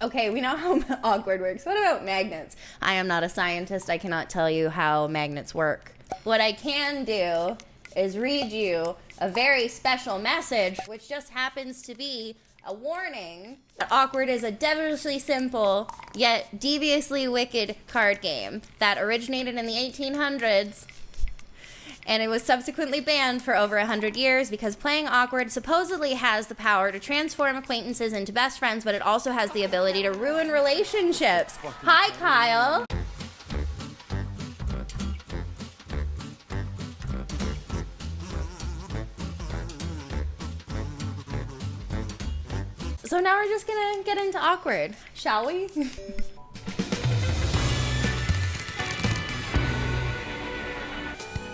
Okay, we know how awkward works. What about magnets? I am not a scientist. I cannot tell you how magnets work. What I can do is read you a very special message, which just happens to be a warning that Awkward is a devilishly simple, yet deviously wicked card game that originated in the 1800s. And it was subsequently banned for over 100 years because playing Awkward supposedly has the power to transform acquaintances into best friends, but it also has the ability to ruin relationships. Hi, Kyle. So now we're just gonna get into Awkward, shall we?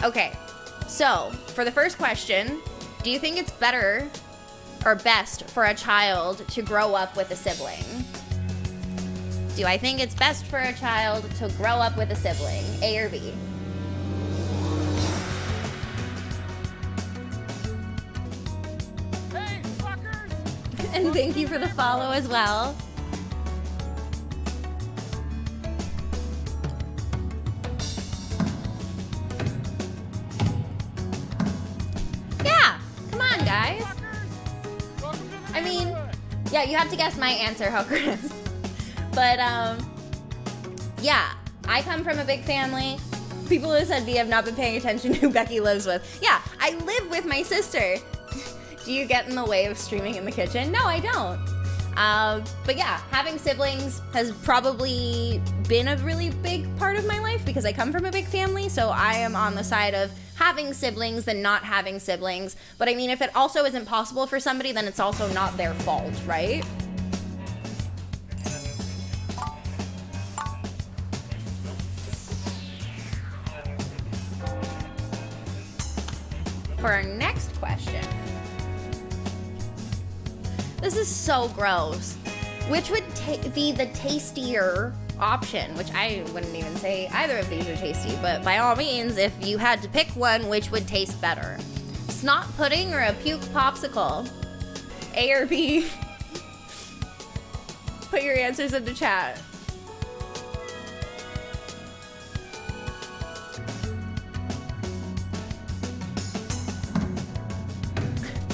Okay, so for the first question, do you think it's better or best for a child to grow up with a sibling? Do I think it's best for a child to grow up with a sibling, A or B? Hey, fuckers! And thank you for the follow as well. Guys, I mean, yeah, you have to guess my answer, hookers. But yeah, I come from a big family. People who said we have not been paying attention to who Becky lives with. Yeah, I live with my sister. Do you get in the way of streaming in the kitchen? No, I don't. But yeah, having siblings has probably been a really big part of my life because I come from a big family, so I am on the side of having siblings than not having siblings. But I mean, if it also isn't possible for somebody, then it's also not their fault, right? For our next question. This is so gross. Which would be the tastier option? Which I wouldn't even say either of these are tasty, but by all means, if you had to pick one, which would taste better? Snot pudding or a puke popsicle? A or B? Put your answers in the chat.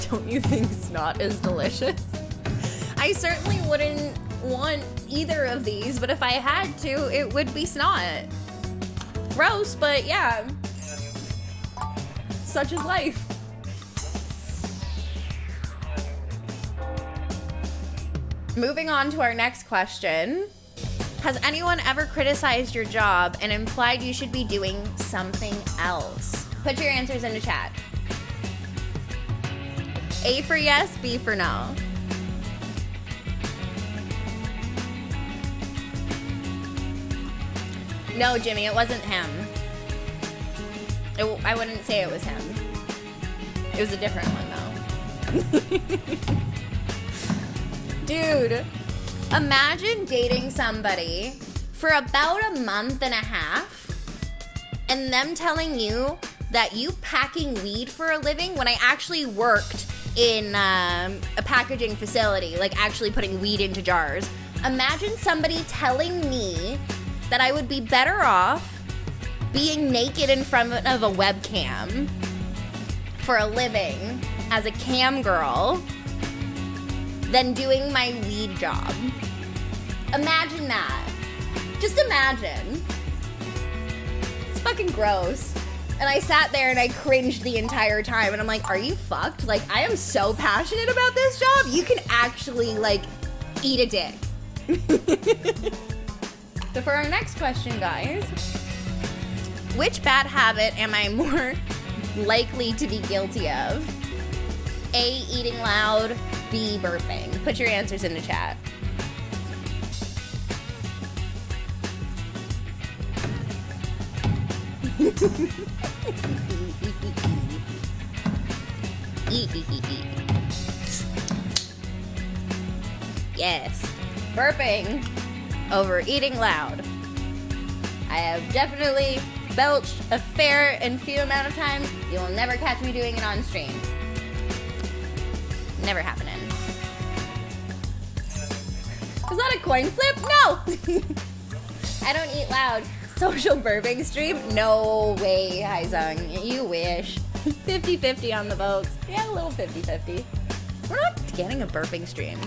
Don't you think snot is delicious? I certainly wouldn't want either of these, but if I had to, it would be snot. Gross, but yeah. Such is life. Moving on to our next question. Has anyone ever criticized your job and implied you should be doing something else? Put your answers in the chat. A for yes, B for no. No, Jimmy, it wasn't him. I wouldn't say it was him. It was a different one, though. Dude, imagine dating somebody for about a month and a half and them telling you that you packing weed for a living when I actually worked in a packaging facility, like actually putting weed into jars. Imagine somebody telling me that I would be better off being naked in front of a webcam for a living as a cam girl than doing my weed job. Imagine that. Just imagine. It's fucking gross. And I sat there and I cringed the entire time and I'm like, are you fucked? Like, I am so passionate about this job. You can actually, like, eat a dick. So for our next question, guys, which bad habit am I more likely to be guilty of? A, eating loud, B, burping. Put your answers in the chat. Yes, burping over eating loud. I have definitely belched a fair and few amount of times. You will never catch me doing it on stream. Never happening. Because that a coin flip? No! I don't eat loud. Social burping stream? No way, Haizung. You wish. 50-50 on the votes. Yeah, a little 50-50. We're not getting a burping stream.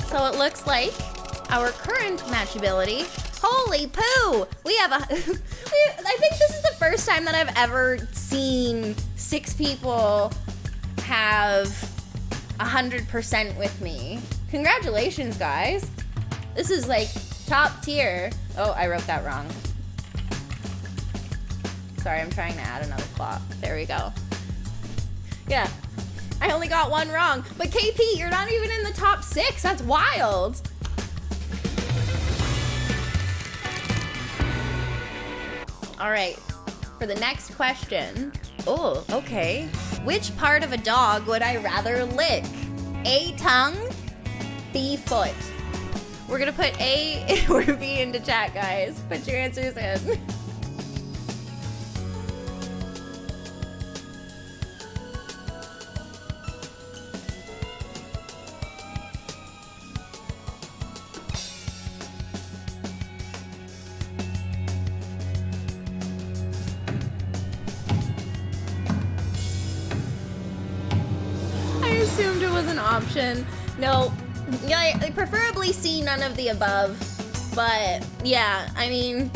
So it looks like our current matchability. Holy poo! We have a... I think this is the first time that I've ever seen 6 people have 100% with me. Congratulations, guys. This is like top tier. Oh, I wrote that wrong. Sorry, I'm trying to add another clock. There we go. Yeah, I only got one wrong. But KP, you're not even in the top 6. That's wild. All right, for the next question. Oh, okay. Which part of a dog would I rather lick? A, tongue, B, foot. We're gonna put A or B into chat, guys. Put your answers in. Assumed it was an option. No, yeah, I preferably see none of the above, but yeah, I mean,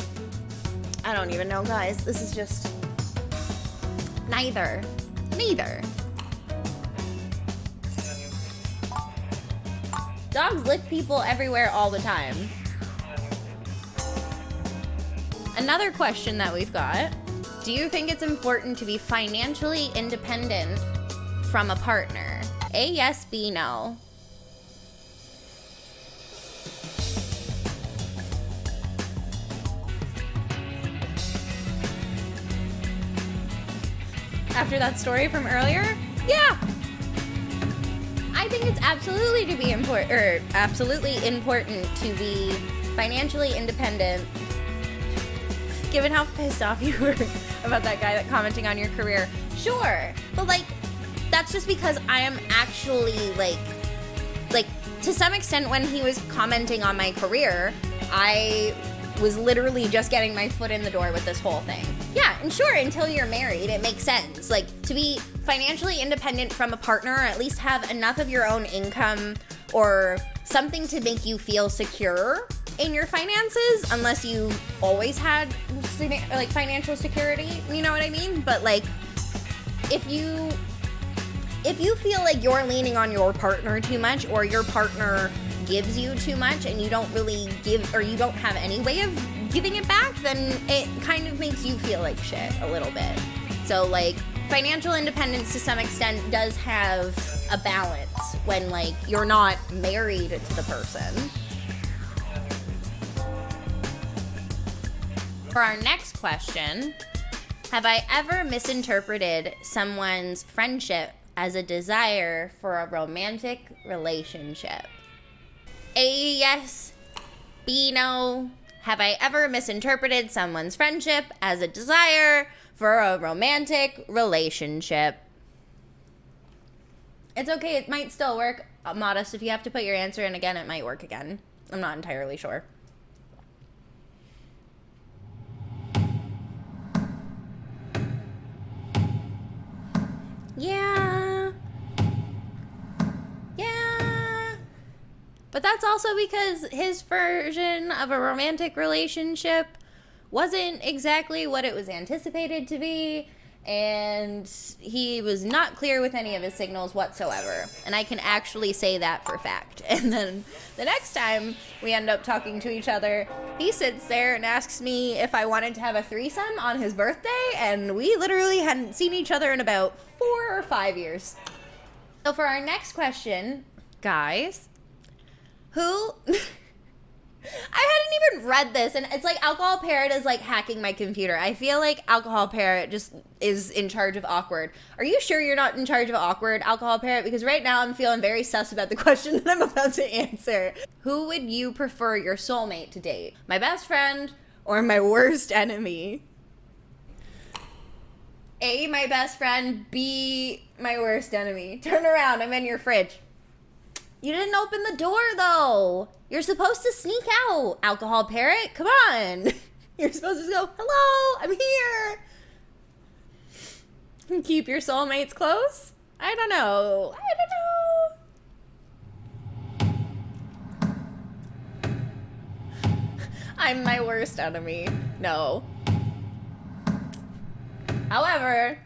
I don't even know, guys. This is just neither. Dogs lick people everywhere all the time. Another question that we've got: do you think it's important to be financially independent from a partner? A, yes, B, no. After that story from earlier? Yeah. I think it's absolutely absolutely important to be financially independent. Given how pissed off you were about that guy that commenting on your career. Sure, but like, that's just because I am actually like to some extent when he was commenting on my career, I was literally just getting my foot in the door with this whole thing. Yeah, and sure, until you're married, it makes sense. Like, to be financially independent from a partner, or at least have enough of your own income or something to make you feel secure in your finances, unless you always had like financial security, you know what I mean? But like, if you feel like you're leaning on your partner too much, or your partner gives you too much and you don't really give, or you don't have any way of giving it back, then it kind of makes you feel like shit a little bit. So like, financial independence to some extent does have a balance when like you're not married to the person. For our next question, have I ever misinterpreted someone's friendship as a desire for a romantic relationship? A, yes. B, no. Have I ever misinterpreted someone's friendship as a desire for a romantic relationship? It's okay, it might still work. Modest, if you have to put your answer in again, it might work again. I'm not entirely sure. Yeah. But that's also because his version of a romantic relationship wasn't exactly what it was anticipated to be, and he was not clear with any of his signals whatsoever. And I can actually say that for fact. And then the next time we end up talking to each other, he sits there and asks me if I wanted to have a threesome on his birthday, and we literally hadn't seen each other in about 4 or 5 years. So for our next question, guys, who... I hadn't even read this, and it's like Alcohol Parrot is like hacking my computer. I feel like Alcohol Parrot just is in charge of awkward. Are you sure you're not in charge of awkward, Alcohol Parrot? Because right now I'm feeling very sus about the question that I'm about to answer. Who would you prefer your soulmate to date? My best friend or my worst enemy? A, my best friend. B, my worst enemy. Turn around, I'm in your fridge. You didn't open the door, though. You're supposed to sneak out. Alcohol parrot, come on. You're supposed to go, hello, I'm here. Keep your soulmates close? I don't know. I'm my worst enemy. No. However,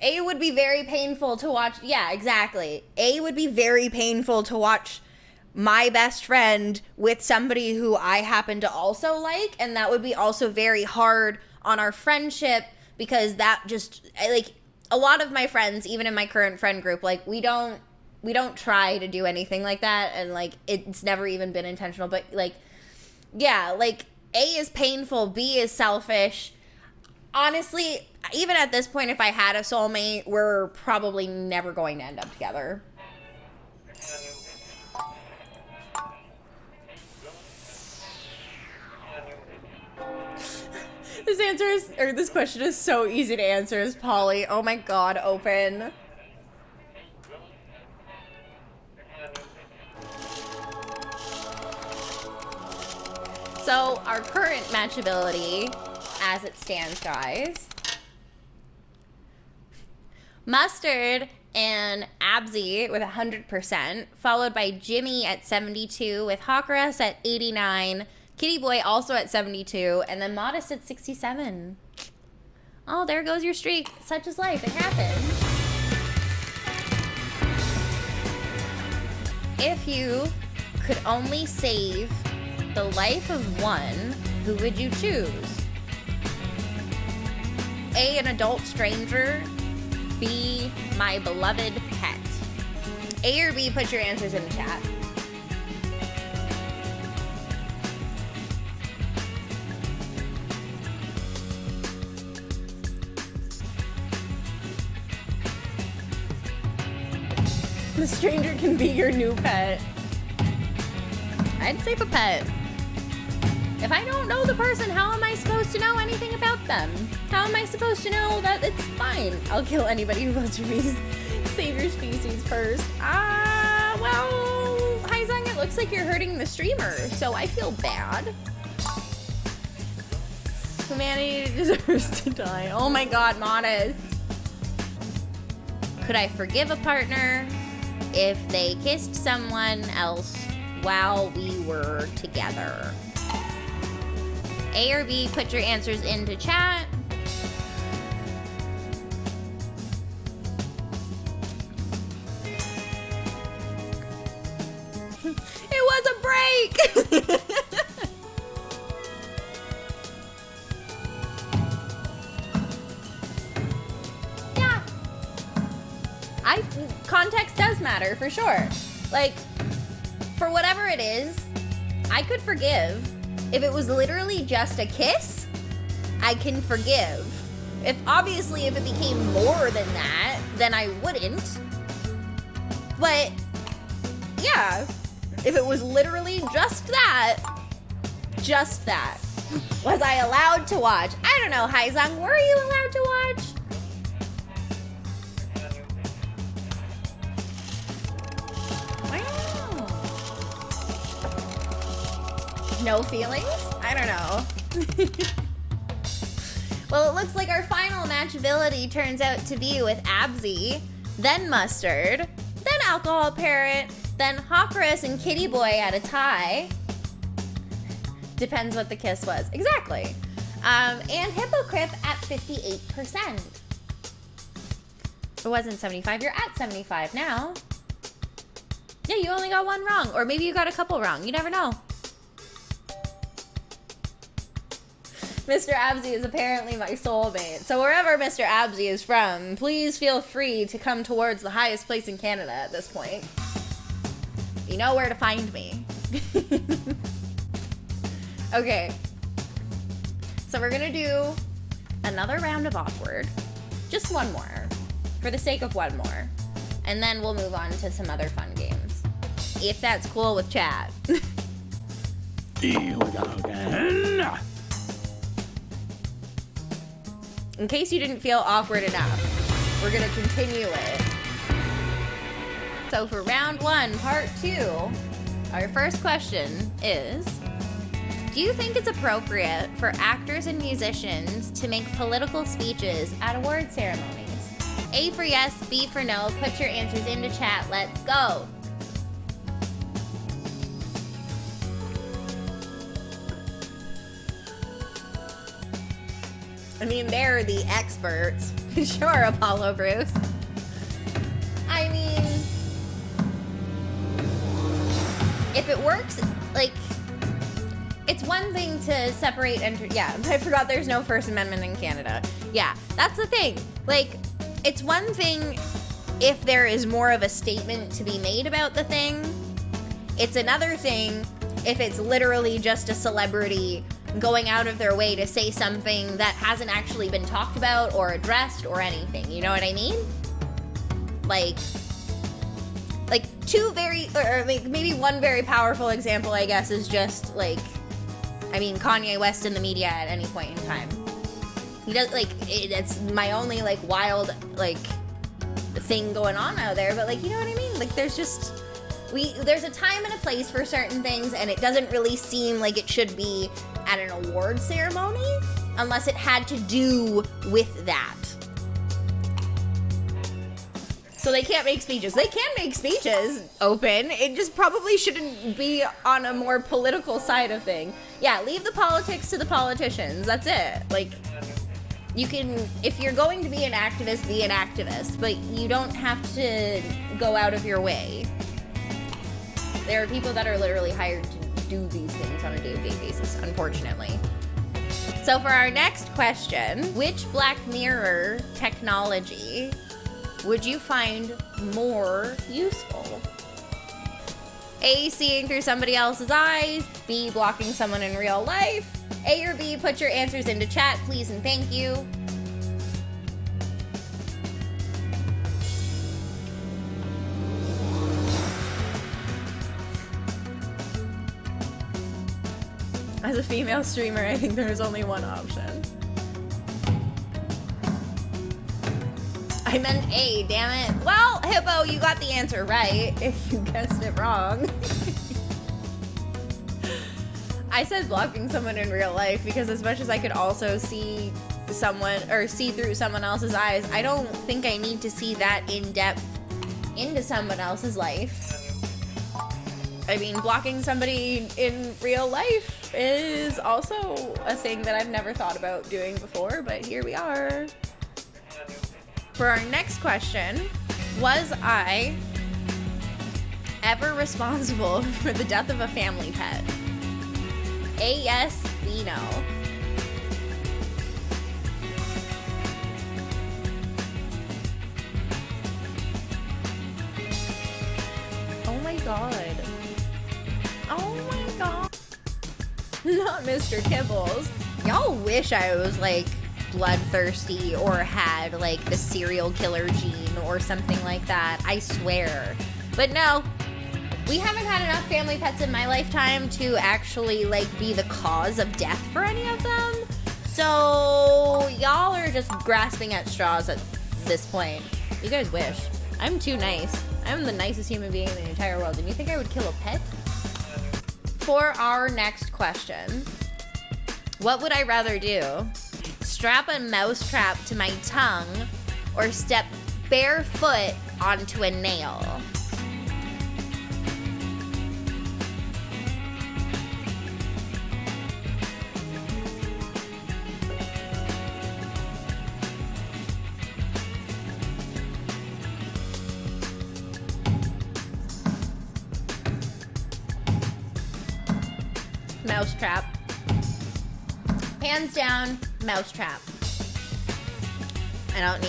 A would be very painful to watch. Yeah, exactly. A would be very painful to watch my best friend with somebody who I happen to also like, and that would be also very hard on our friendship, because that just, like, a lot of my friends, even in my current friend group, like, we don't try to do anything like that, and, like, it's never even been intentional, but, like, yeah, like, A is painful, B is selfish. Honestly, even at this point, if I had a soulmate, we're probably never going to end up together. This question is so easy to answer as Polly. Oh my god, open. So, our current matchability, as it stands, guys. Mustard and Absy with 100%, followed by Jimmy at 72, with Hawkress at 89, Kitty Boy also at 72, and then Modest at 67. Oh, there goes your streak. Such is life. It happens. If you could only save the life of one, who would you choose? A, an adult stranger. B, my beloved pet. A or B, put your answers in the chat. The stranger can be your new pet. I'd save a pet. If I don't know the person, how am I supposed to know anything about them? How am I supposed to know that it's fine? I'll kill anybody who votes for me. Save your species first. Well, Haizang, it looks like you're hurting the streamer, so I feel bad. Humanity deserves to die. Oh my god, Modest. Could I forgive a partner if they kissed someone else while we were together? A or B, put your answers into chat. It was a break! Yeah. Context does matter, for sure. Like, for whatever it is, I could forgive. If it was literally just a kiss, I can forgive. If it became more than that, then I wouldn't. But, yeah, if it was literally just that, was I allowed to watch? I don't know, Haizang, were you allowed to watch? No feelings? I don't know. Well, it looks like our final matchability turns out to be with Absy, then Mustard, then Alcohol Parrot, then Hawkress and Kitty Boy at a tie. Depends what the kiss was. Exactly. And Hippocrypt at 58%. It wasn't 75. You're at 75 now. Yeah, you only got one wrong. Or maybe you got a couple wrong. You never know. Mr. Absy is apparently my soulmate. So wherever Mr. Absy is from, please feel free to come towards the highest place in Canada at this point. You know where to find me. Okay. So we're gonna do another round of awkward. Just one more. For the sake of one more. And then we'll move on to some other fun games. If that's cool with chat. In case you didn't feel awkward enough, we're gonna continue it. So for round 1, part 2, our first question is, do you think it's appropriate for actors and musicians to make political speeches at award ceremonies? A for yes, B for no. Put your answers into chat. Let's go. I mean, they're the experts. Sure, Apollo Bruce. I mean, if it works, like, it's one thing to separate yeah, I forgot there's no First Amendment in Canada. Yeah, that's the thing. Like, it's one thing if there is more of a statement to be made about the thing. It's another thing if it's literally just a celebrity going out of their way to say something that hasn't actually been talked about or addressed or anything. You know what I mean? Like two very, or like maybe one very powerful example, I guess, is just like, I mean, Kanye West in the media at any point in time. He does, like, it's my only, like, wild, like, thing going on out there, but, like, you know what I mean? Like, there's just, there's a time and a place for certain things, and it doesn't really seem like it should be at an award ceremony, unless it had to do with that. So they can't make speeches. They can make speeches open. It just probably shouldn't be on a more political side of thing. Yeah, leave the politics to the politicians. That's it. Like, you can, if you're going to be an activist, but you don't have to go out of your way. There are people that are literally hired to do these things on a day-to-day basis, unfortunately. So for our next question, which Black Mirror technology would you find more useful? A, seeing through somebody else's eyes. B, blocking someone in real life. A or B, put your answers into chat, please and thank you. As a female streamer, I think there is only one option. I meant A, damn it. Well, Hippo, you got the answer right, if you guessed it wrong. I said blocking someone in real life because as much as I could also see someone, or see through someone else's eyes, I don't think I need to see that in depth into someone else's life. I mean, blocking somebody in real life is also a thing that I've never thought about doing before, but here we are. For our next question, was I ever responsible for the death of a family pet? A, yes, B, no. Oh my god. Oh my god. Not Mr. Kibbles. Y'all wish I was like bloodthirsty or had like the serial killer gene or something like that. I swear. But no, we haven't had enough family pets in my lifetime to actually like be the cause of death for any of them. So y'all are just grasping at straws at this point. You guys wish. I'm too nice. I'm the nicest human being in the entire world. And you think I would kill a pet? For our next question, what would I rather do? Strap a mousetrap to my tongue or step barefoot onto a nail? Mousetrap. Hands down, mousetrap. I don't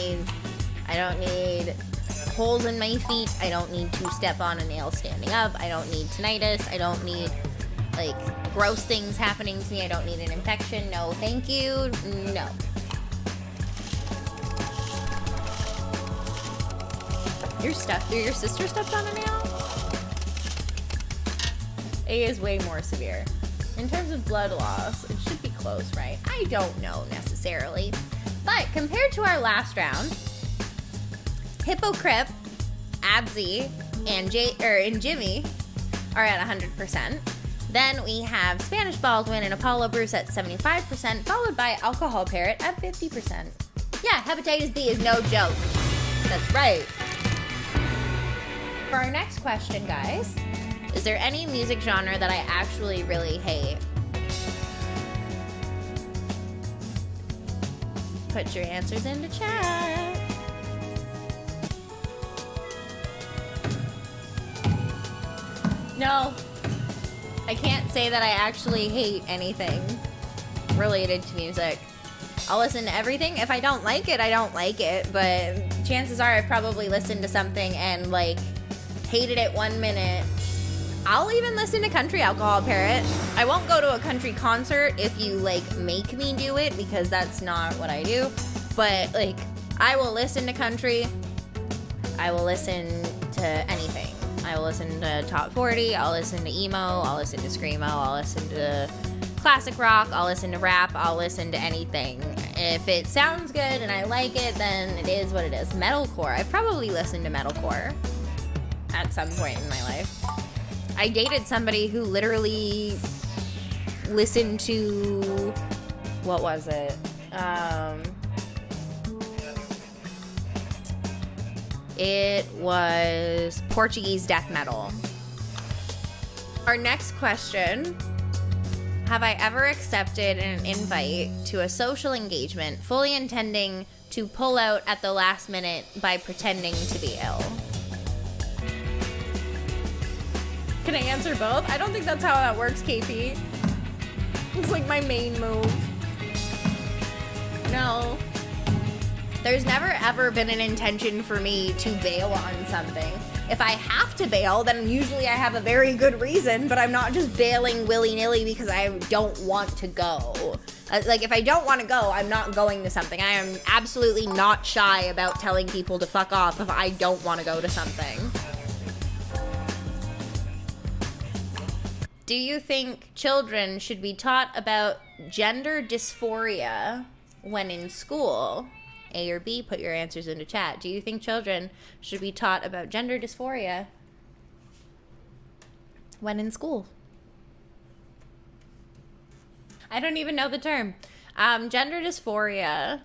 need holes in my feet. I don't need to step on a nail standing up. I don't need tinnitus. I don't need like gross things happening to me. I don't need an infection. No, thank you. No. Your sister stepped on a nail? A is way more severe. In terms of blood loss, it should be close, right? I don't know necessarily. But compared to our last round, Hypocrite, Absy, and Jimmy are at 100%. Then we have Spanish Baldwin and Apollo Bruce at 75%, followed by Alcohol Parrot at 50%. Yeah, hepatitis B is no joke. That's right. For our next question, guys, is there any music genre that I actually really hate? Put your answers into chat. No, I can't say that I actually hate anything related to music. I'll listen to everything. If I don't like it, I don't like it. But chances are I've probably listened to something and, like, hated it 1 minute. I'll even listen to country, Alcohol Parrot. I won't go to a country concert if you, like, make me do it, because that's not what I do. But, like, I will listen to country. I will listen to anything. I will listen to Top 40. I'll listen to emo. I'll listen to screamo. I'll listen to classic rock. I'll listen to rap. I'll listen to anything. If it sounds good and I like it, then it is what it is. Metalcore. I've probably listened to metalcore at some point in my life. I dated somebody who literally listened to, what was it? It was Portuguese death metal. Our next question: have I ever accepted an invite to a social engagement fully intending to pull out at the last minute by pretending to be ill? Can I answer both? I don't think that's how that works, KP. It's like my main move. No. There's never ever been an intention for me to bail on something. If I have to bail, then usually I have a very good reason, but I'm not just bailing willy-nilly because I don't want to go. Like, if I don't want to go, I'm not going to something. I am absolutely not shy about telling people to fuck off if I don't want to go to something. Do you think children should be taught about gender dysphoria when in school? A or B, put your answers into chat. Do you think children should be taught about gender dysphoria when in school? I don't even know the term. Gender dysphoria.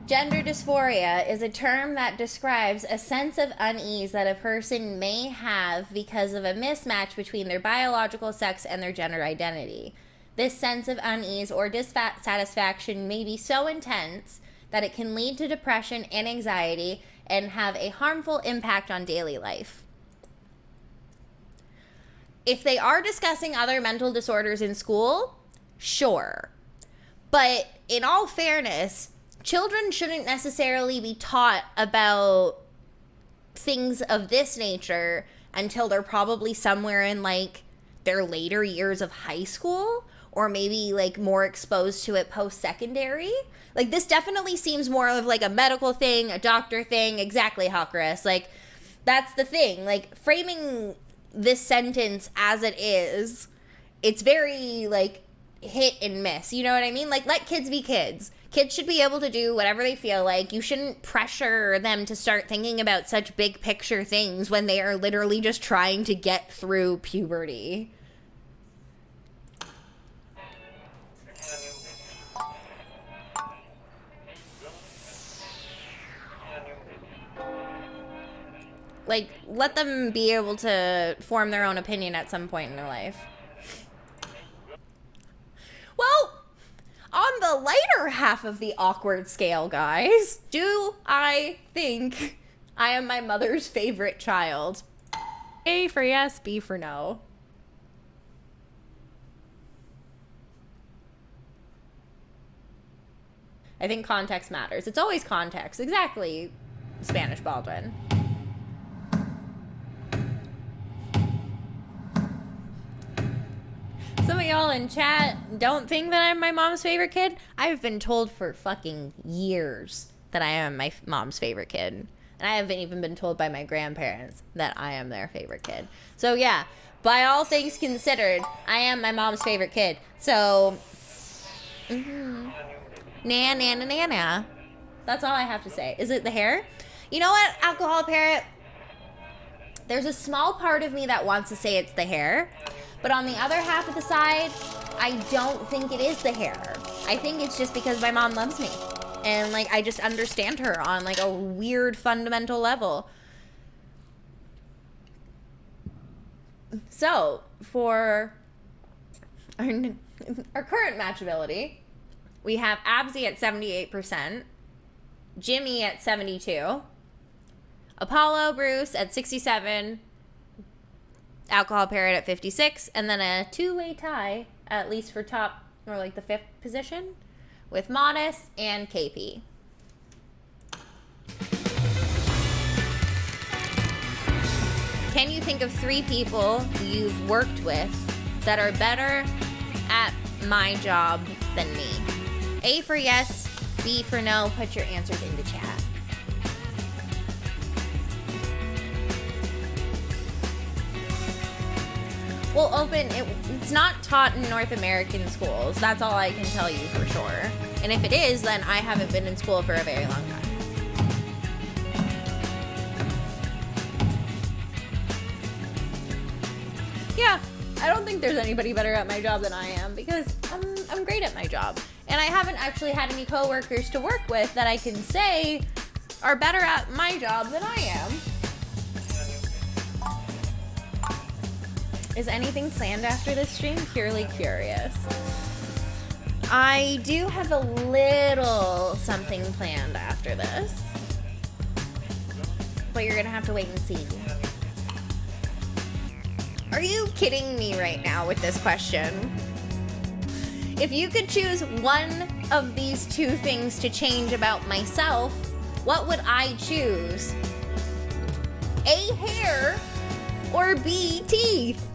Gender dysphoria is a term that describes a sense of unease that a person may have because of a mismatch between their biological sex and their gender identity. This sense of unease or dissatisfaction may be so intense that it can lead to depression and anxiety and have a harmful impact on daily life. If they are discussing other mental disorders in school, sure. But in all fairness, children shouldn't necessarily be taught about things of this nature until they're probably somewhere in, like, their later years of high school, or maybe, like, more exposed to it post-secondary. Like, this definitely seems more of, like, a medical thing, a doctor thing. Exactly, Hawkris. Like, that's the thing. Like, framing this sentence as it is, it's very, like, hit and miss. You know what I mean? Like, let kids be kids. Kids should be able to do whatever they feel like. You shouldn't pressure them to start thinking about such big picture things when they are literally just trying to get through puberty. Like, let them be able to form their own opinion at some point in their life. Well, on the lighter half of the awkward scale, guys, do I think I am my mother's favorite child? A for yes, B for no. I think context matters. It's always context. Exactly, Spanish Baldwin. Some of y'all in chat don't think that I'm my mom's favorite kid. I've been told for fucking years that I am my mom's favorite kid. And I haven't even been told by my grandparents that I am their favorite kid. So yeah, by all things considered, I am my mom's favorite kid. So, na na na na na. That's all I have to say. Is it the hair? You know what, Alcohol Parrot? There's a small part of me that wants to say it's the hair. But on the other half of the side, I don't think it is the hair. I think it's just because my mom loves me. And, like, I just understand her on, like, a weird fundamental level. So, for our current matchability, we have Absy at 78%, Jimmy at 72%, Apollo Bruce at 67%, Alcohol Parrot at 56%, and then a two-way tie, at least for top, or like the 5th position, with Modest and KP. Can you think of 3 people you've worked with that are better at my job than me? A for yes, B for no. Put your answers into chat. Well, it's not taught in North American schools. That's all I can tell you for sure. And if it is, then I haven't been in school for a very long time. Yeah, I don't think there's anybody better at my job than I am because I'm great at my job. And I haven't actually had any coworkers to work with that I can say are better at my job than I am. Is anything planned after this stream? Purely curious. I do have a little something planned after this. But you're gonna have to wait and see. Are you kidding me right now with this question? If you could choose one of these 2 things to change about myself, what would I choose? A, hair, or B, teeth?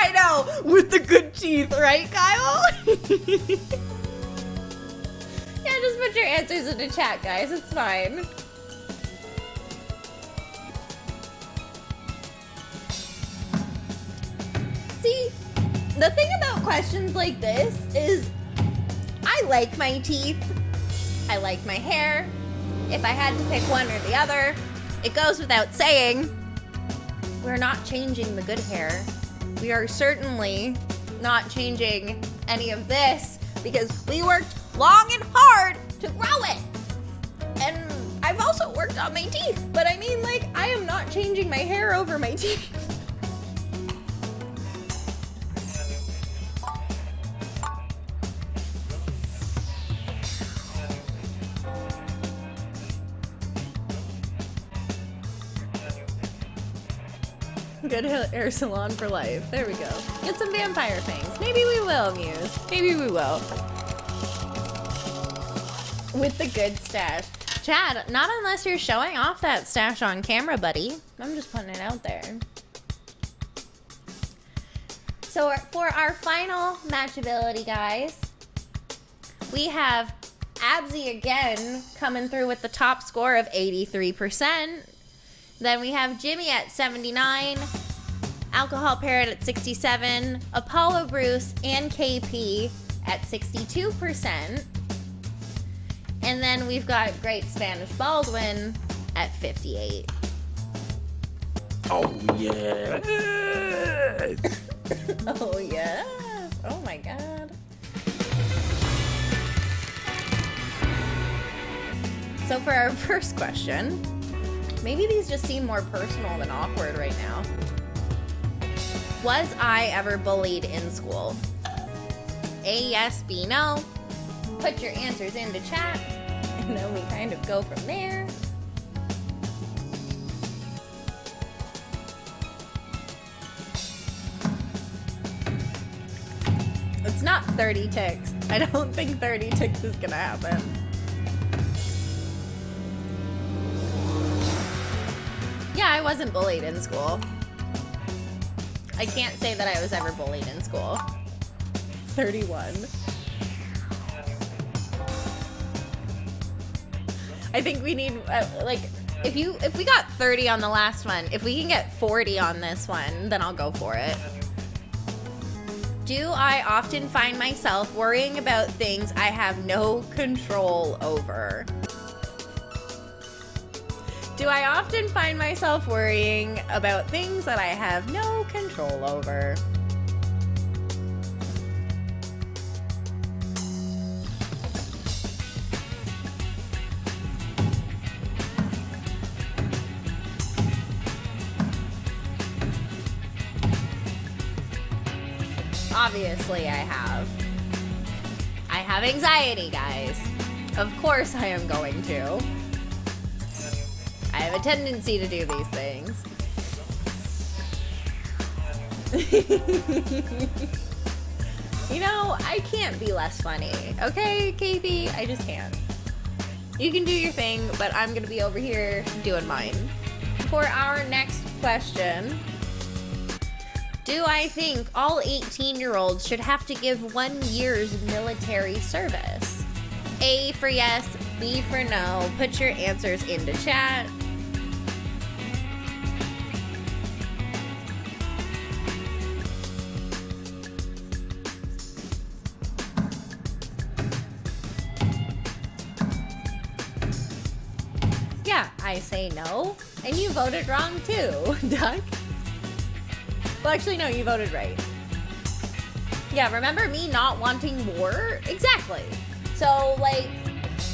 I know, with the good teeth, right, Kyle? Yeah, just put your answers in the chat, guys. It's fine. See, the thing about questions like this is I like my teeth. I like my hair. If I had to pick one or the other, it goes without saying, we're not changing the good hair. We are certainly not changing any of this because we worked long and hard to grow it. And I've also worked on my teeth, but I mean, like, I am not changing my hair over my teeth. Good hair salon for life. There we go. Get some vampire fangs. Maybe we will, Muse. Maybe we will. With the good stash. Chad, not unless you're showing off that stash on camera, buddy. I'm just putting it out there. So for our final matchability, guys, we have Absy again coming through with the top score of 83%. Then we have Jimmy at 79, Alcohol Parrot at 67, Apollo Bruce and KP at 62%. And then we've got Great Spanish Baldwin at 58. Oh, yeah. Oh, yes. Oh, my God. So for our first question, maybe these just seem more personal than awkward right now. Was I ever bullied in school? A, yes, B, no. Put your answers into chat, and then we kind of go from there. It's not 30 ticks. I don't think 30 ticks is gonna happen. Yeah, I wasn't bullied in school. I can't say that I was ever bullied in school. 31. I think we need, like, if we got 30 on the last one, if we can get 40 on this one, then I'll go for it. Do I often find myself worrying about things I have no control over? Do I often find myself worrying about things that I have no control over? Obviously, I have. I have anxiety, guys. Of course I am going to. I have a tendency to do these things. You know, I can't be less funny. Okay, Katie? I just can't. You can do your thing, but I'm gonna be over here doing mine. For our next question, do I think all 18-year-olds should have to give 1 year's military service? A for yes, B for no. Put your answers into chat. Yeah, I say no. And you voted wrong too, Duck. Well, actually, no, you voted right. Yeah, remember me not wanting war? Exactly. So, like,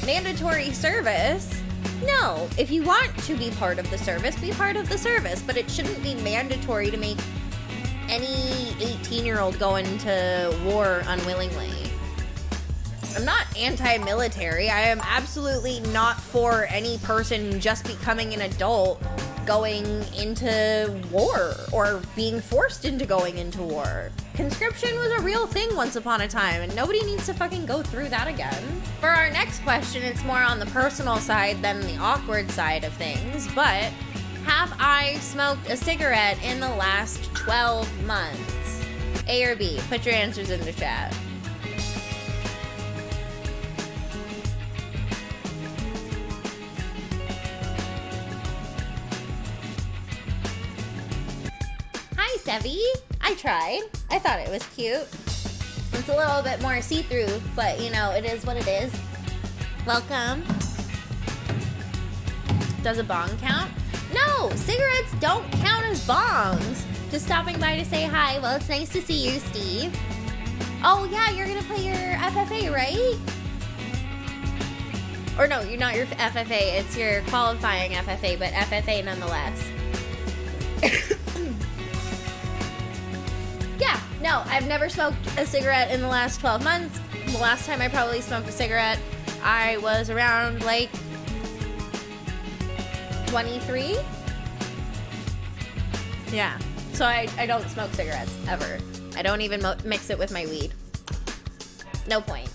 mandatory service? No. If you want to be part of the service, be part of the service. But it shouldn't be mandatory to make any 18-year-old go into war unwillingly. I'm not anti-military. I am absolutely not for any person just becoming an adult going into war or being forced into going into war. Conscription was a real thing once upon a time, and nobody needs to fucking go through that again. For our next question, it's more on the personal side than the awkward side of things, but have I smoked a cigarette in the last 12 months? A or B? Put your answers in the chat. Sevy. I tried. I thought it was cute. It's a little bit more see-through, but you know, it is what it is. Welcome. Does a bong count? No, cigarettes don't count as bongs. Just stopping by to say hi. Well, it's nice to see you, Steve. Oh yeah, you're gonna play your FFA, right? Or no, you're not your FFA. It's your qualifying FFA, but FFA nonetheless. Yeah, no, I've never smoked a cigarette in the last 12 months. The last time I probably smoked a cigarette, I was around like 23. Yeah, so I don't smoke cigarettes ever. I don't even mix it with my weed. No point.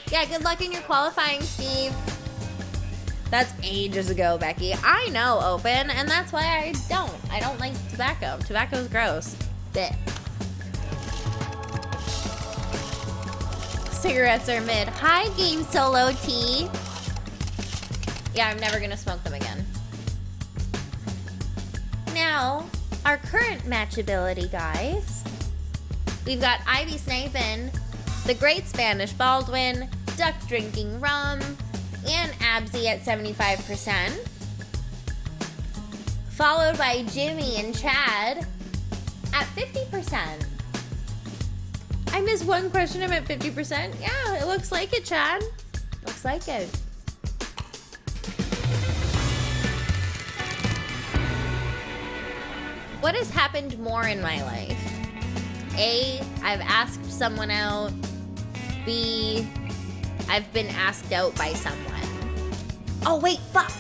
Yeah, good luck in your qualifying, Steve. That's ages ago, Becky. I know, Open, and that's why I don't like tobacco. Tobacco's gross. Blech. Cigarettes are mid. Hi, Game Solo T. Yeah, I'm never gonna smoke them again. Now, our current matchability, guys. We've got Ivy Snipin', the Great Spanish Baldwin, Duck Drinking Rum, and Absy at 75%. Followed by Jimmy and Chad at 50%. I missed one question. I'm at 50%. Yeah, it looks like it, Chad. Looks like it. What has happened more in my life? A, I've asked someone out. B, I've been asked out by someone. Oh, wait, fuck.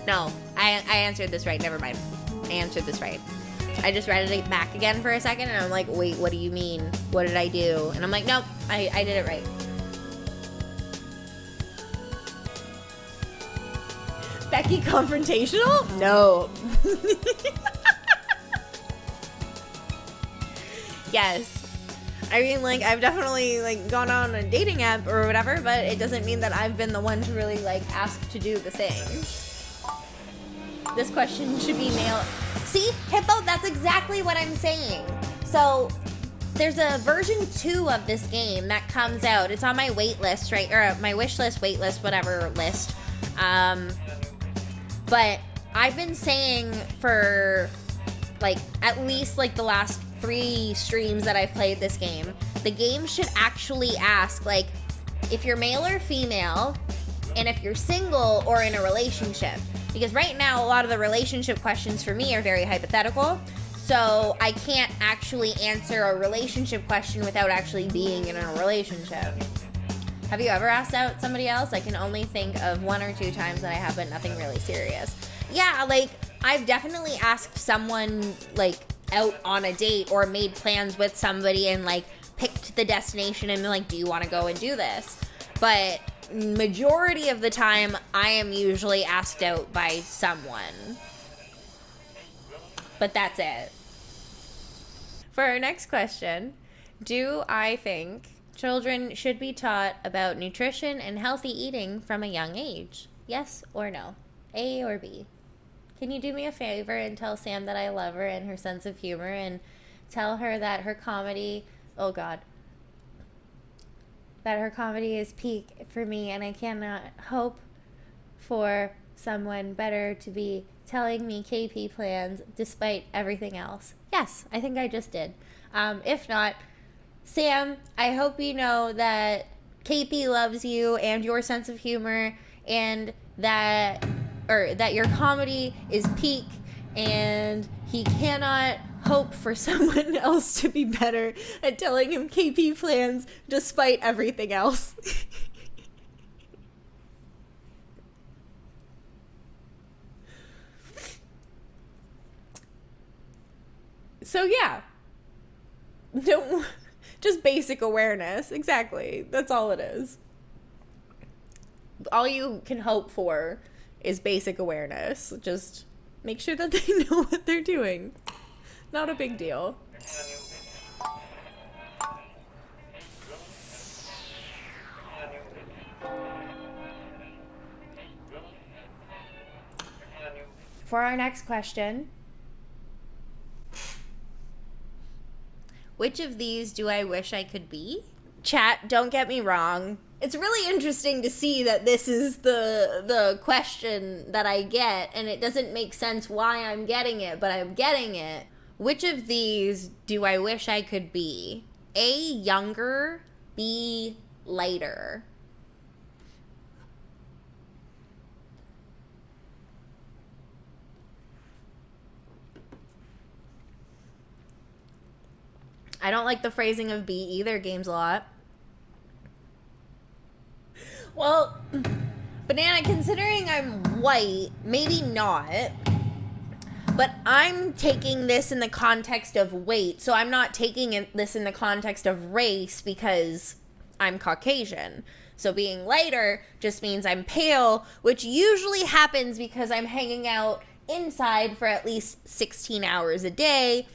No, I answered this right. Never mind. I answered this right. I just read it back again for a second, and I'm like, wait, what do you mean? What did I do? And I'm like, nope, I did it right. Becky confrontational? No. Yes. I mean, like, I've definitely, like, gone on a dating app or whatever, but it doesn't mean that I've been the one to really, like, ask to do the same. This question should be mailed. See, Hippo, that's exactly what I'm saying. So, there's a version 2 of this game that comes out. It's on my wait list, right? Or my wish list, wait list, whatever list. But I've been saying for, like, at least, like, the last 3 streams that I've played this game, the game should actually ask, like, if you're male or female, and if you're single or in a relationship. Because right now, a lot of the relationship questions for me are very hypothetical, so I can't actually answer a relationship question without actually being in a relationship. Have you ever asked out somebody else? I can only think of 1 or 2 times that I have, but nothing really serious. Yeah, like, I've definitely asked someone, like, out on a date or made plans with somebody and, like, picked the destination and been like, do you want to go and do this? But majority of the time, I am usually asked out by someone. But that's it. For our next question, do I think children should be taught about nutrition and healthy eating from a young age? Yes or no? A or B? Can you do me a favor and tell Sam that I love her and her sense of humor, and tell her that her comedy, oh God, that her comedy is peak for me, and I cannot hope for someone better to be telling me KP plans despite everything else. Yes, I think I just did. If not, Sam, I hope you know that KP loves you and your sense of humor, and that your comedy is peak, and he cannot hope for someone else to be better at telling him KP plans despite everything else. So yeah, don't, just basic awareness. Exactly. That's all it is. All you can hope for is basic awareness. Just make sure that they know what they're doing. Not a big deal. For our next question, which of these do I wish I could be? Chat, don't get me wrong. It's really interesting to see that this is the question that I get, and it doesn't make sense why I'm getting it, but I'm getting it. Which of these do I wish I could be? A, younger, B, lighter. I don't like the phrasing of B either. Game's a lot. Well, Banana, considering I'm white, maybe not. But I'm taking this in the context of weight, so I'm not taking this in the context of race because I'm Caucasian. So being lighter just means I'm pale, which usually happens because I'm hanging out inside for at least 16 hours a day.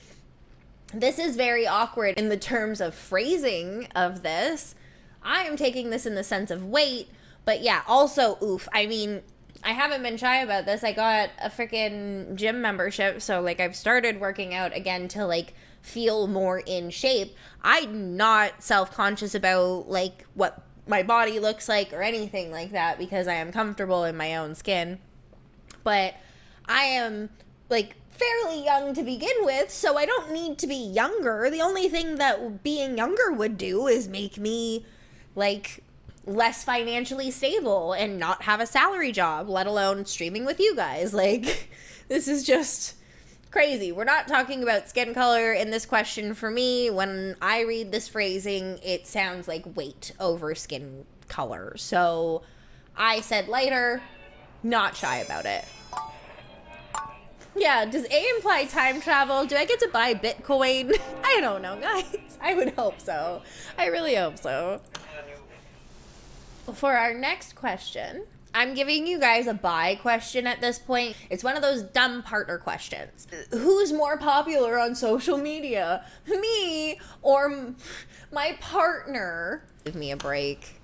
This is very awkward in the terms of phrasing of this. I am taking this in the sense of weight, but yeah, also, oof. I mean, I haven't been shy about this. I got a freaking gym membership, so, like, I've started working out again to, like, feel more in shape. I'm not self-conscious about, like, what my body looks like or anything like that because I am comfortable in my own skin. But I am, like, fairly young to begin with, so I don't need to be younger. The only thing that being younger would do is make me, like, less financially stable and not have a salary job, let alone streaming with you guys. Like, this is just crazy. We're not talking about skin color in this question. For me, when I read this phrasing, it sounds like weight over skin color. So I said lighter, not shy about it. Yeah, does A imply time travel? Do I get to buy Bitcoin? I don't know, guys. I would hope so. I really hope so. For our next question, I'm giving you guys a buy question at this point. It's one of those dumb partner questions. Who's more popular on social media? Me or my partner? Give me a break.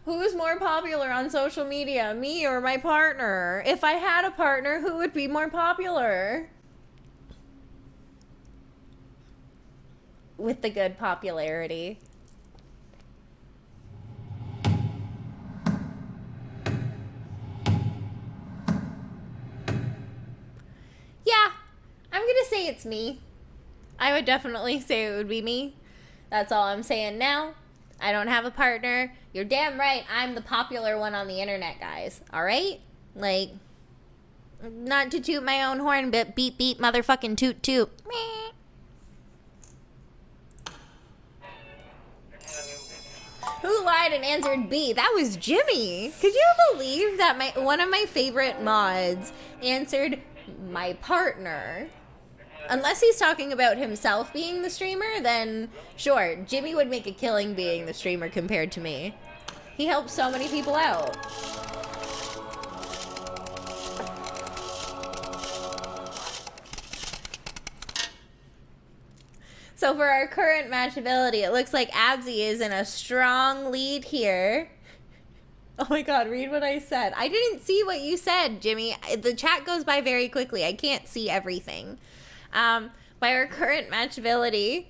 Who's more popular on social media? Me or my partner? If I had a partner, who would be more popular? With the good popularity. Yeah, I'm gonna say it's me. I would definitely say it would be me. That's all I'm saying now. I don't have a partner. You're damn right, I'm the popular one on the internet, guys. Alright? Like, not to toot my own horn, but beep beep motherfucking toot toot. Meh. Who lied and answered B? That was Jimmy. Could you believe that one of my favorite mods answered my partner? Unless he's talking about himself being the streamer, then sure, Jimmy would make a killing being the streamer compared to me. He helps so many people out. So for our current matchability, it looks like Absy is in a strong lead here. Oh my god, read what I said. I didn't see what you said, Jimmy. The chat goes by very quickly. I can't see everything. By our current matchability,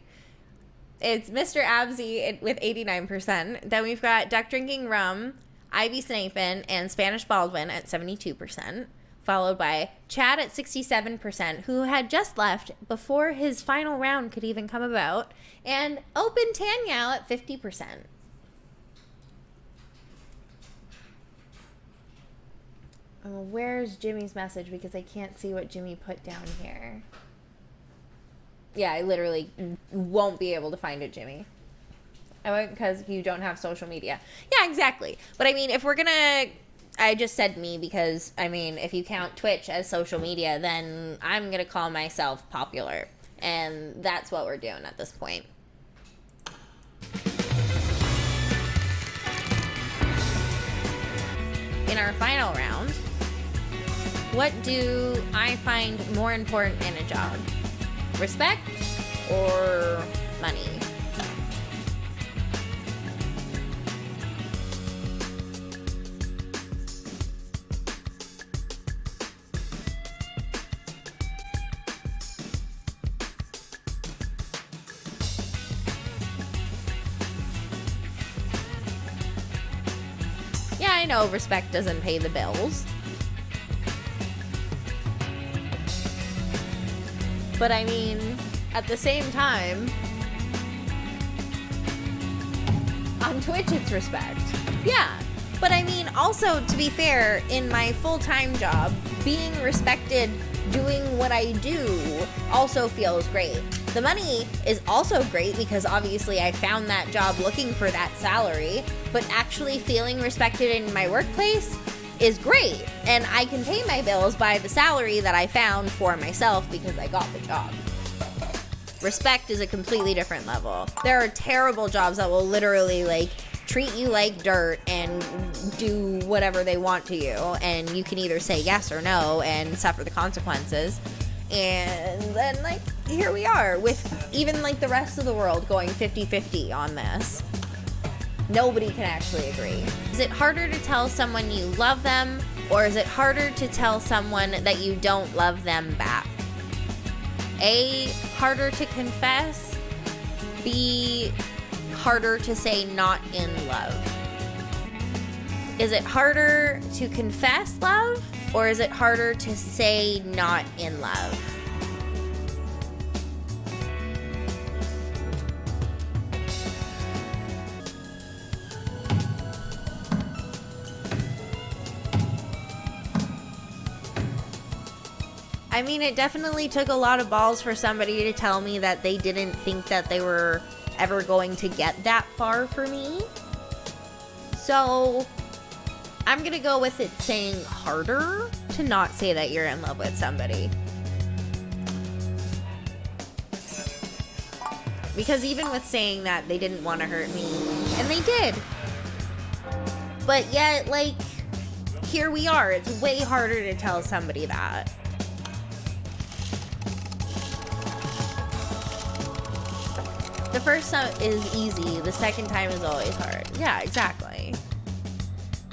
it's Mr. Absy with 89%. Then we've got Duck Drinking Rum, Ivy Snapin, and Spanish Baldwin at 72%. Followed by Chad at 67%, who had just left before his final round could even come about. And Open Tanyao at 50%. Where's Jimmy's message? Because I can't see what Jimmy put down here. Yeah, I literally won't be able to find it, Jimmy. I won't, because you don't have social media. Yeah, exactly. But I mean, if we're gonna... I just said me because, I mean, if you count Twitch as social media, then I'm gonna call myself popular. And that's what we're doing at this point. In our final round, what do I find more important in a job? Respect or money? Yeah, I know respect doesn't pay the bills. But I mean, at the same time, on Twitch it's respect. Yeah. But I mean, also, to be fair, in my full-time job, being respected doing what I do also feels great. The money is also great because obviously I found that job looking for that salary, but actually feeling respected in my workplace is great. And I can pay my bills by the salary that I found for myself because I got the job. Respect is a completely different level. There are terrible jobs that will literally like treat you like dirt and do whatever they want to you, and you can either say yes or no and suffer the consequences. And then like here we are with even like the rest of the world going 50-50 on this. Nobody can actually agree. Is it harder to tell someone you love them, or is it harder to tell someone that you don't love them back? A, harder to confess. B, harder to say not in love. Is it harder to confess love, or is it harder to say not in love? I mean, it definitely took a lot of balls for somebody to tell me that they didn't think that they were ever going to get that far for me. So I'm gonna go with it saying harder to not say that you're in love with somebody. Because even with saying that they didn't want to hurt me, and they did. But yet, like, here we are. It's way harder to tell somebody that. The first time is easy. The second time is always hard. Yeah, exactly.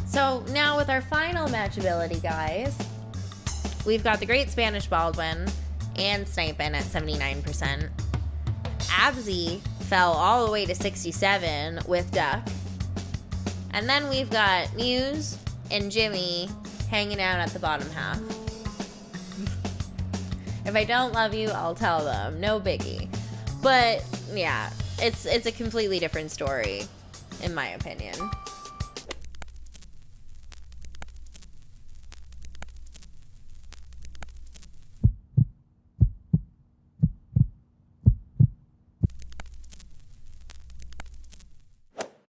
So now with our final matchability, guys, we've got the Great Spanish Baldwin and Snipin at 79%. Absy fell all the way to 67 with Duck. And then we've got Muse and Jimmy hanging out at the bottom half. If I don't love you, I'll tell them. No biggie. But yeah, it's a completely different story, in my opinion.